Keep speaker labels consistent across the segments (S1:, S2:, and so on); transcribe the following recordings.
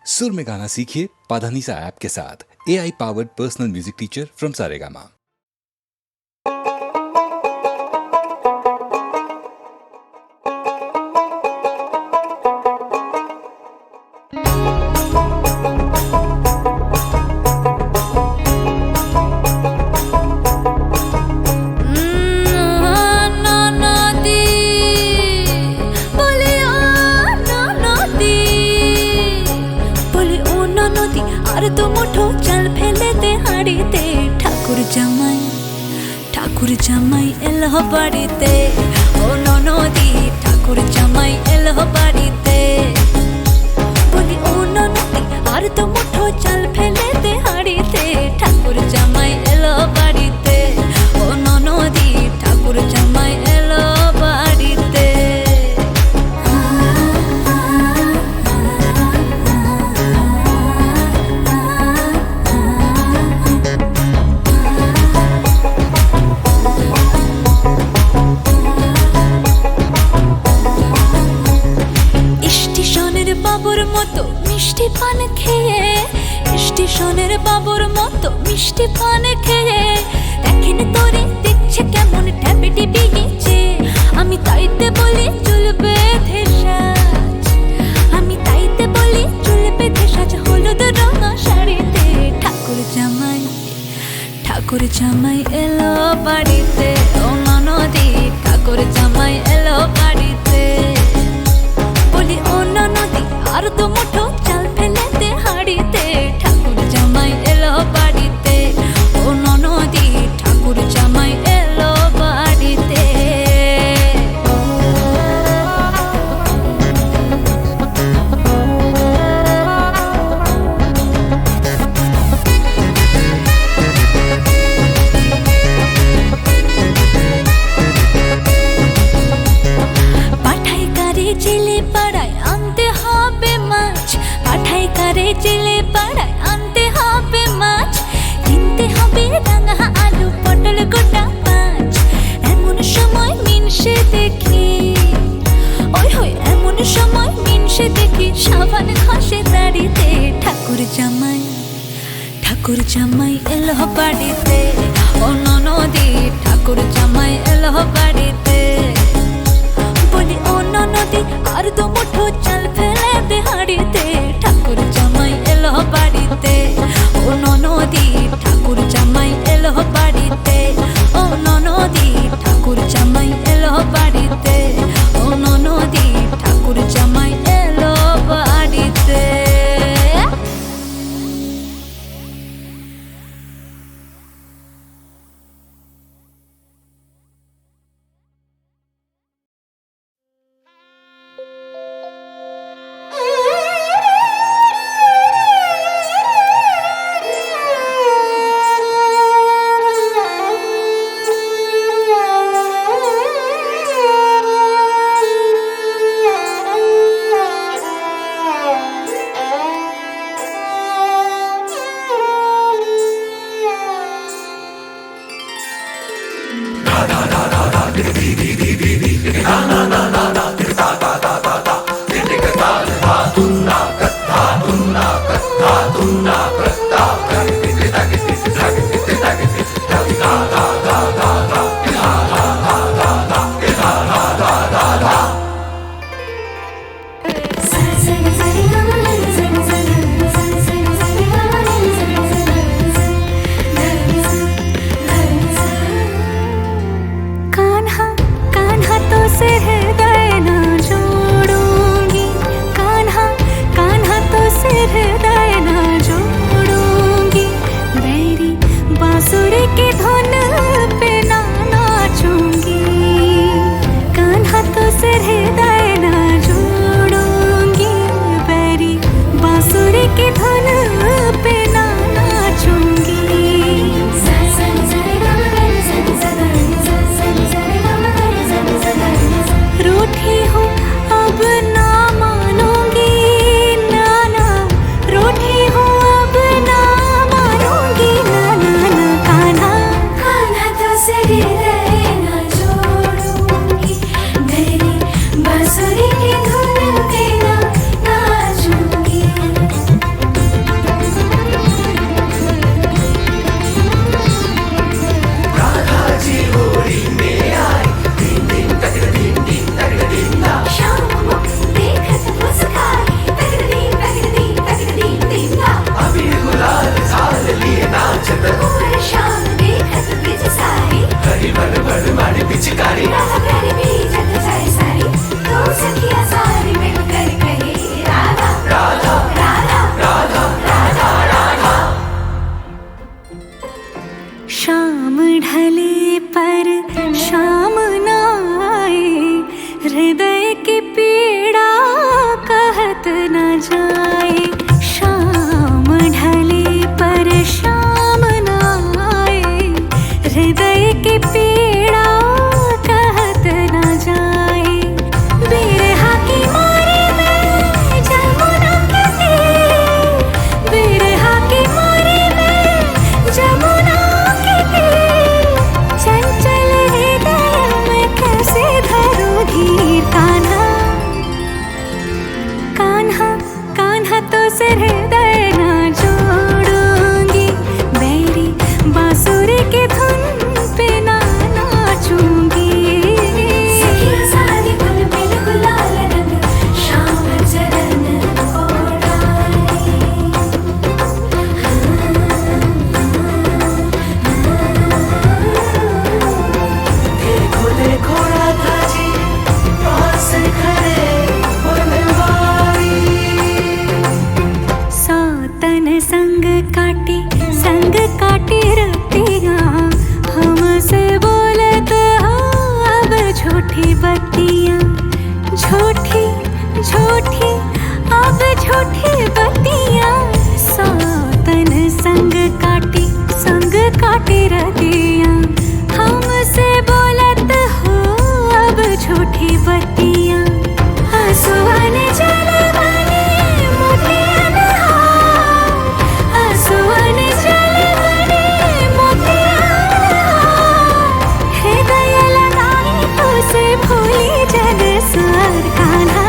S1: सुर में गाना सीखिए पाधानीसा ऐप के साथ। AI powered personal music teacher from Saregama.
S2: ঠাকুর জামাই এলো বাড়িতে, ও ননদি ঠাকুর জামাই এলো বাড়িতে। বলি ও ননদি আর তো মুঠো চাল ফেলে দে হাড়িতে, ঠাকুর জামাই এলো বাড়িতে, ও ননদি ঠাকুর জামাই এলো বাড়িতে। বাবুর মতো মিষ্টি পান খেয়ে, স্টেশনের বাবুর মতো মিষ্টি পান খেয়ে, দেখেন তোরে দেখছে কেমন ট্যাপে টিপিয়েছে। আমি তাইতে বলি চুল বেঁধে সাজ, আমি তাইতে বলি চুল বেঁধে সাজ, হলুদ রঙা শাড়িতে। ঠাকুর জামাই এলো বাড়িতে, ও ননদি ঠাকুর জামাই এলো বাড়িতে। বলি ও ননদি আর তো মুঠো চাল ফেলে দে হাড়িতে, ঠাকুর জামাই এলো বাড়িতে, ও ননদি ঠাকুর জামাই এলো বাড়িতে। পাঠাই কারে জেলে পাড়ায় আনতে হবে মাছ, পাঠাই কারে জেলে পাড়ায় আনতে হবে মাছ, কিনতে হবে রাঙা আলু পটল গোটা মাছ। এমন সময় মিনসে দেখি, ওই হই এমন সময় মিনসে দেখি সাবান ঘষে দাড়িতে। ঠাকুর জামাই এলো বাড়িতে, ও ননদি ঠাকুর জামাই এলো বাড়িতে। বলি ও ননদি আর তো মুঠো চাল ফেলে দে হাড়িতে, ঠাকুর জামাই এলো বাড়িতে, ও ননদি ঠাকুর জামাই এলো বাড়িতে, ও ননদি ঠাকুর জামাই এলো বাড়িতে, ও ননদি ঠাকুর জামাই এলো বাড়িতে। से हृदय ना जोड़ूंगी, मेरी बांसुरी की धुन पे ना नाचूंगी। सारी बुलबुल गुलाल रंग शाम चरण ओढ़ाए।
S3: देखो देखो राधा जी पास खड़े बनवारी।
S2: सौतन संग काटी रतियाँ, हमसे बोलत हो अब झूठी बत्तियाँ। झूठी झूठी अब झूठी बत्तियाँ। सौतन संग काटी रतियाँ, हमसे बोलत हो अब झूठी बत्तियाँ। आंसुअन जल बने मोतियन हार, आंसुअन जल बने मोतियन हार। हृदय लगाई तो से भूली जग स्वर कान्हा।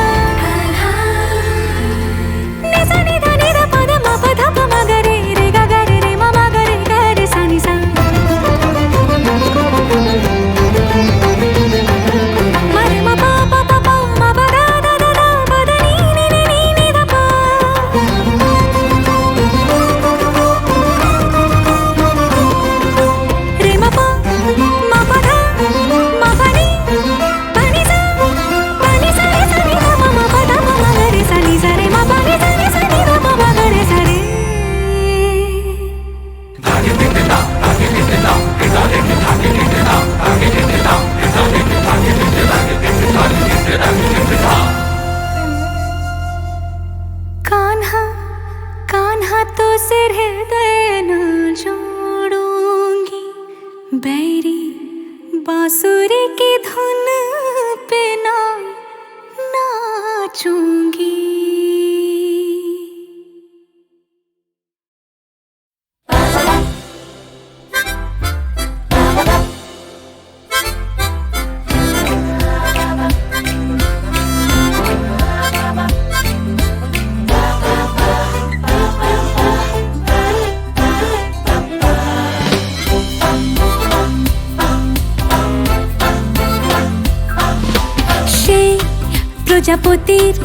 S2: निसा निधा निधा पद म पध प म ग रे रे ग ग रे रे म म ग रे ग रे सा नि सा। म रे म प प प प म प द द द द प द नि नि नि नि नि द प। रे म प म प ध म प नि प नि सा रे सा नि ध प म प ध प म ग रे सा नि सा रे म प नि सा नि ध प म ग रे सा रे। कान्हा कान्हा तो से हृदय न जोड़ूंगी, बैरी बांसुरी की धुन पे ना नाचूंगी। সে প্রজাপতির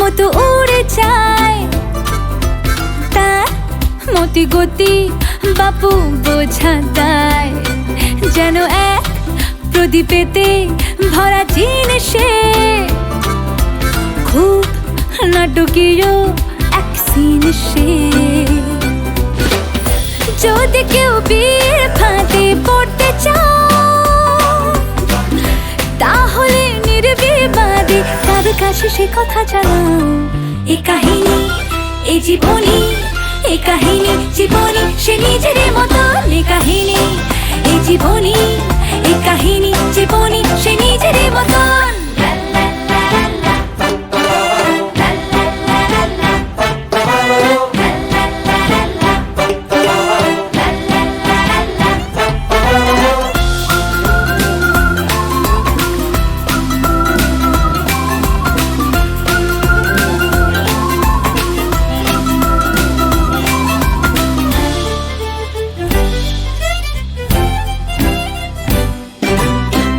S2: মতো উড়ে যায়, তার মতি গতি বাপু বোঝা দেয়। যেন এক প্রদীপেতে ভরা জিনিসে, খুব নাটকীয় এক সিন সে। যদি কেউ বিয়ের ফাঁদে পড়তে চাও, তাহলে নির্বিবাদে তার কাছে সে কথা জানাও। এ কাহিনী এ জীবনী, এ কাহিনী জীবনী সে নিজের মতন। এ কাহিনী এ জীবনী, এ কাহিনী জীবনী সে নিজের মতন।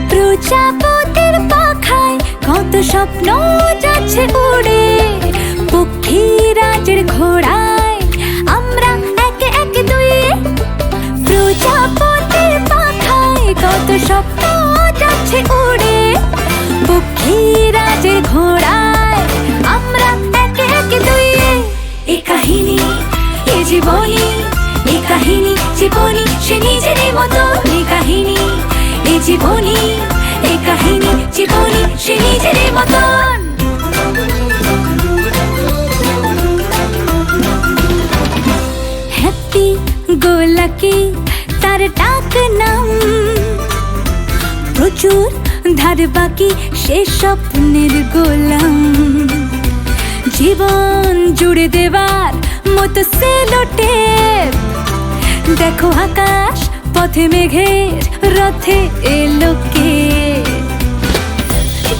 S2: প্রজাপতির পাখায় কত স্বপ্ন যাচ্ছে উড়ে, পক্ষীরাজের ঘোড়ায় আমরা একে একে দুয়ে। প্রজাপতির পাখায় কত স্বপ্ন যাচ্ছে উড়ে, পক্ষীরাজের ঘোড়ায় আমরা একে একে দুয়ে। এ কাহিনী এ জীবনী, এ কাহিনী জীবনী সে নিজের মতন। এ কাহিনী এ জীবনী, এ কাহিনী জীবনী সে নিজের মতন। হ্যাপি গো লাকি তার ডাক নাম, প্রচুর ধার বাকি সে স্বপ্নের গোলাম। জীবন জুড়ে দেবার মতো সেলোটেপ, দেখো আকাশ পথে মেঘের রথে এলো কে।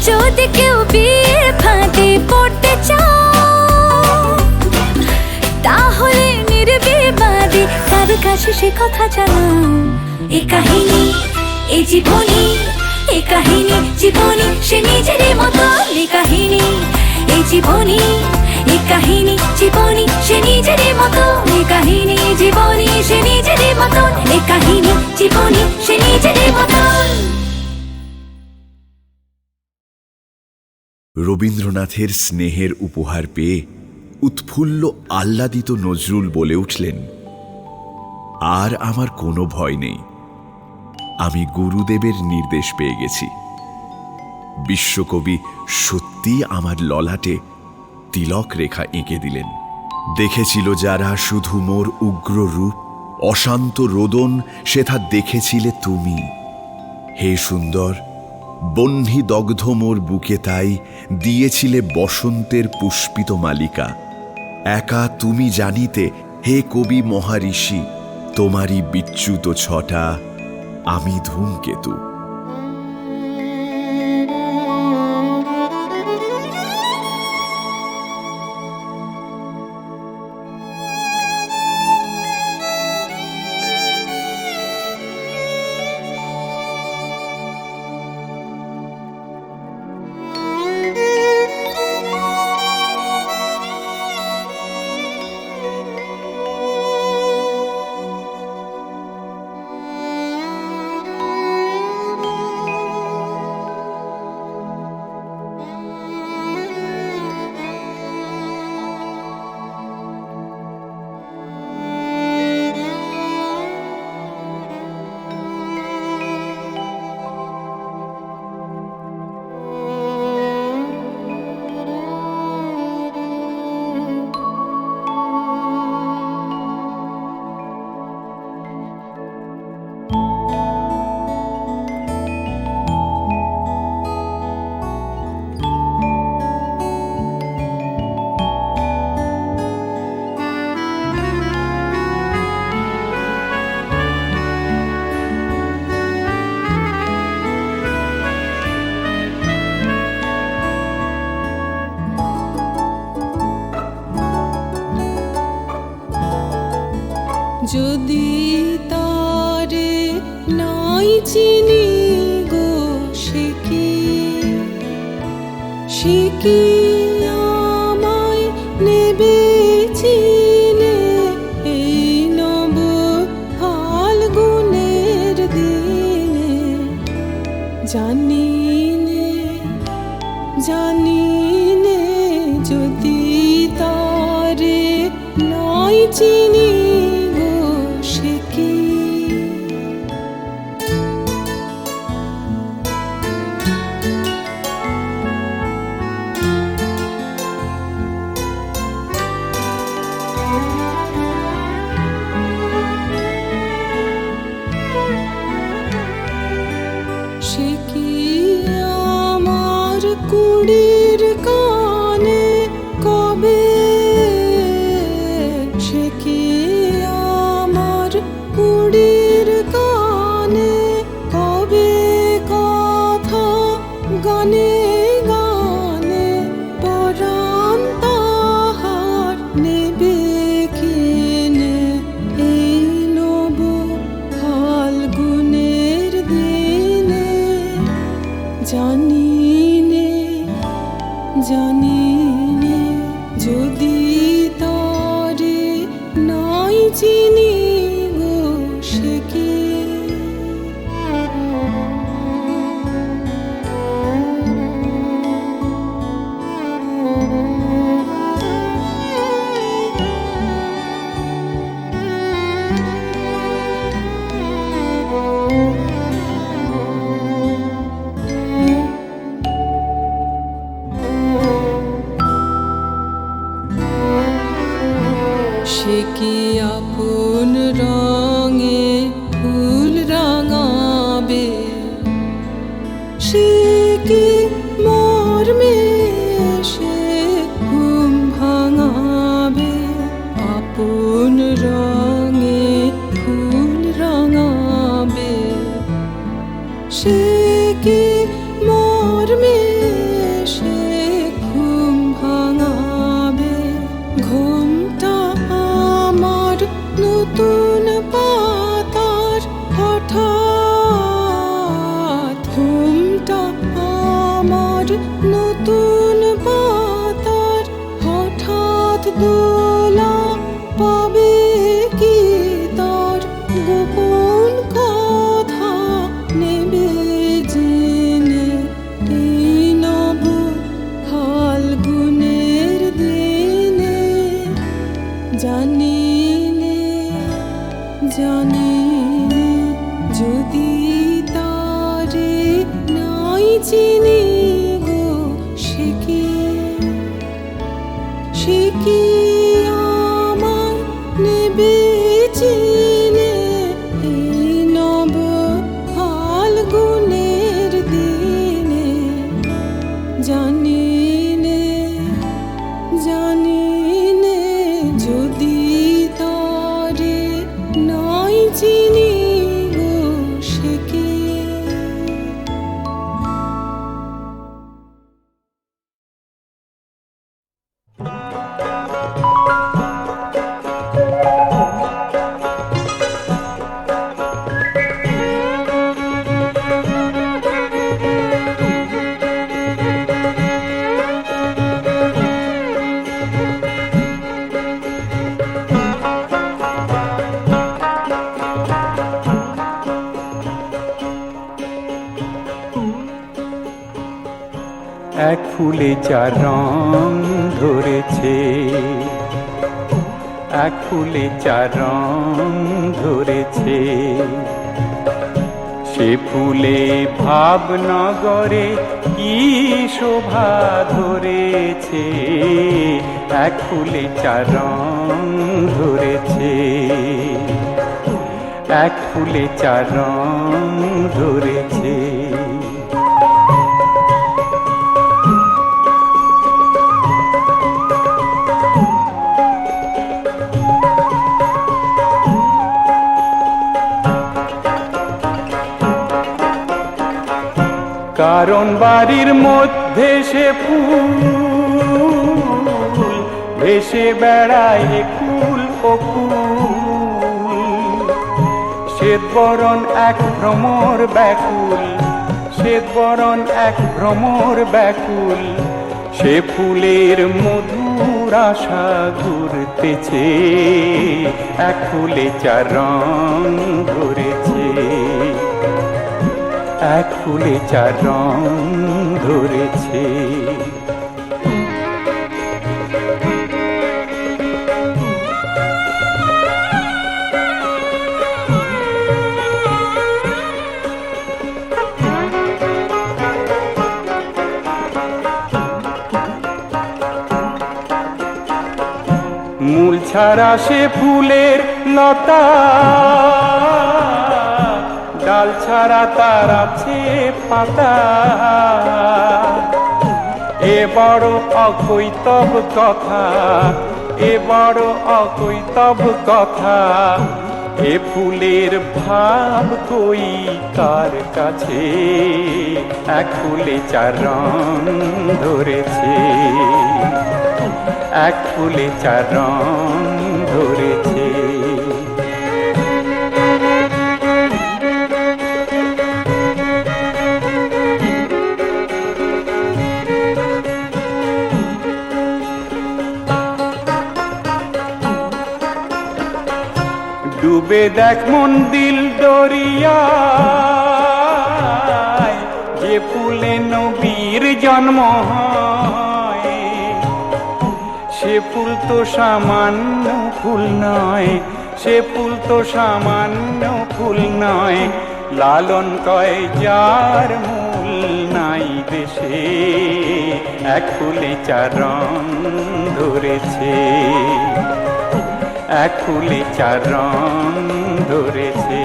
S2: যদি কেউ বিয়ের ফাঁদে পড়তে চাও, শেষে কথা জানাও। এ কাহিনী এ জীবনী, এ কাহিনী জীবনী সে নিজের মতো। এ কাহিনী এ জীবনী, এ কাহিনী জীবনী সে নিজের মতো। এ কাহিনী জীবনী সে নিজের মতো। এ কাহিনী জীবনী সে নিজের মতো।
S4: রবীন্দ্রনাথের স্নেহের উপহার পেয়ে উৎফুল্ল আহ্লাদিত নজরুল বলে উঠলেন, আর আমার কোনো ভয় নেই, আমি গুরুদেবের নির্দেশ পেয়ে গেছি। বিশ্বকবি সত্যি আমার ললাটে তিলক রেখা এঁকে দিলেন। দেখেছিল যারা শুধু মোর উগ্র রূপ, অশান্ত রোদন সেথা দেখেছিলে তুমি। হে সুন্দর, বহ্নি দগ্ধ মোর বুকে তাই দিয়েছিলে বসন্তের পুষ্পিত মালিকা। একা তুমি জানিতে হে কবি মহারিষি, তোমারই বিচ্যুত ছটা আমি ধূমকেতু।
S5: যদি তারে নাই চিনি গো, সে কি আমায় নেবে চিনে এই নব ফাল্গুনের দিনে। জানি নে যদি তারে নাই চিনি গো, সে কি আমার কুড়ির কানে কবে, সে কি আমার কুড়ির কানে কবে কথা গানে গানে পরাণ তাহার নেবে কিনে এই নব ফাল্গুনের দিনে। জানি নে যদি তারে নাই চিনি গো, সে কি সে কি আপন রঙে ফুল রাঙাবে, সে কি মর্মে সে ঘুম ভাঙাবে। আপন রঙে ফুল রাঙাবে, সে কি মর্মে সে ঘুম ভাঙাবে। ঘুমটা আমার নতুন জানি নে জানি নে যদি তারে নাই চিনি গো সে কি আমায় নেবে চিনে এই নব ফাল্গুনের দিনে জানি নে জানি নে যদি তারে নাই চিনি গো সে কি
S6: এক ফুলে চার রং ধরেছে, এক ফুলে চার রং ধরেছে। সে ফুলে ভাবনগরে কি শোভা ধরেছে, এক ফুলে চার রং ধরেছে, এক ফুলে চার রং ধরেছে। কারণ বাড়ির মধ্যে সে ফুল ভেসে বেড়ায় কুল ও কুল। শ্বেত বরণ এক ভ্রমর ব্যাকুল, শ্বেত বরণ এক ভ্রমর ব্যাকুল। সে ফুলের মধুর আশা ঘুরতেছে, এক ফুলে চার রং ধরেছে, এক ফুলে চার রং ধরেছে। মূল ছাড়া সে ফুলের লতা, ডাল ছাড়া তার আছে পাতা। এ বড় অকৈতব কথা, এ বড় অকৈতব কথা। এ ফুলের ভাব কই কার কাছে, এক ফুলে চার রং ধরেছে, এক ফুলে চার রং ধরেছে। ডুবে দেখ মন দিল দরিয়ায়, যে ফুলে নবীর জন্ম হয়। সে ফুল তো সামান্য ফুল নয়, সে ফুল তো সামান্য ফুল নয়। লালন কয় যার মূল নাই দেশে, এক ফুলে চার রং ধরেছে, এক ফুলে চার রং ধরেছে।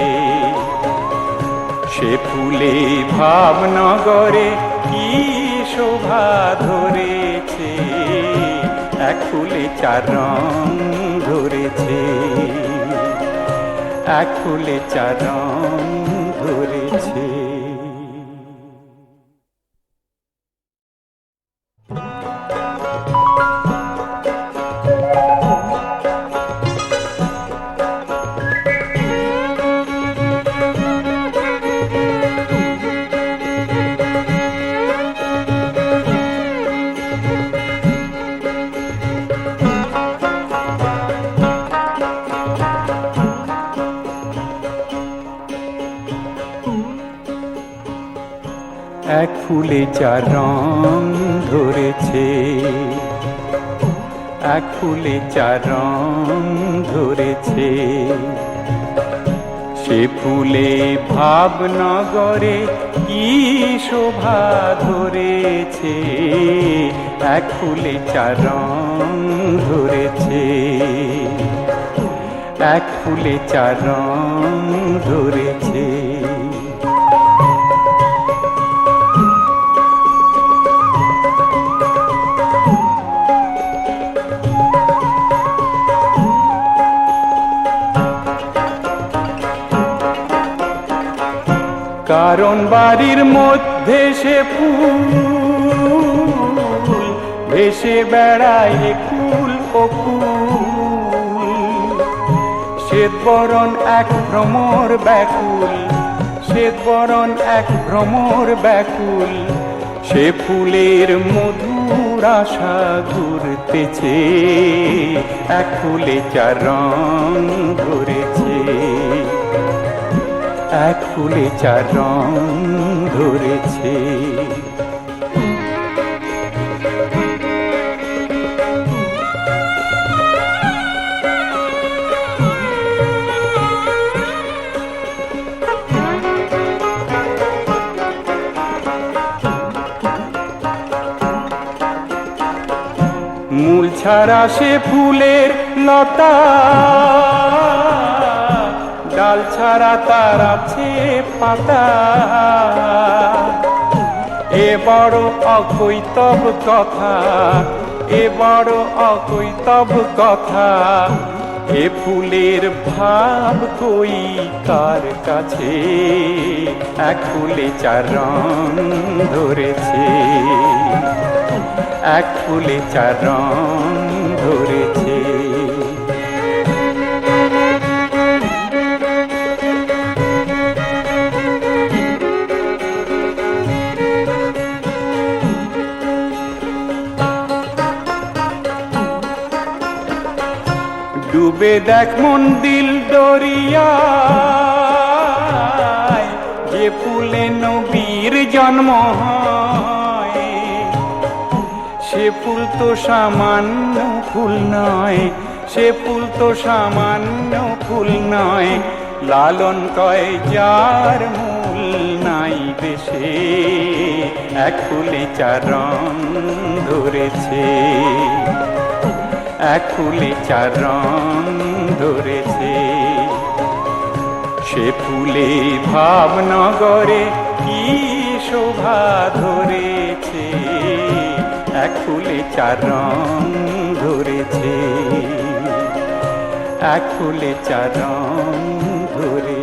S6: সে ফুলে ভাবনগরে কি শোভা ধরেছে, এক ফুলে চার রং ধরেছে, এক ফুলে চার রং ধরেছে। এক ফুলে চার রং ধরেছে, এক ফুলে চার রং ধরেছে। সে ফুলে ভাবনগরে কি শোভা ধরেছে, এক ফুলে চার রং ধরেছে, এক ফুলে চার রং ধরেছে। কারণ বাড়ির মধ্যে সে ফুল ভেসে বেড়ায় কুল ও কুল। শ্বেত বরণ এক ভ্রমর ব্যাকুল, শ্বেত বরণ এক ভ্রমর ব্যাকুল। সে ফুলের মধুর আশা ঘুরতেছে, এক ফুলে চার রং ধরেছে, এক ফুলে চার রং ধরেছে। মূল ছাড়া সে ফুলের লতা, ডাল ছাড়া তার আছে পাতা। এ বড় অকৈতব কথা, এ বড় অকৈতব কথা। এ ফুলের ভাব কই কার কাছে, এক ফুলে চার রং ধরেছে, এক ফুলে চার রং ধরেছে। ডুবে দেখ মন দিল দরিয়ায়, যে ফুলে নবীর জন্ম হয়। সে ফুল তো সামান্য ফুল নয়, সে ফুল তো সামান্য ফুল নয়। লালন কয় যার মূল নাই দেশে, এক ফুলে চার রং ধরেছে, এক ফুলে চার রং ধরেছে। সে ফুলে ভাবনগরে কি শোভা ধরেছে, এক ফুলে চার রং ধরেছে, এক ফুলে চার রং ধরেছে।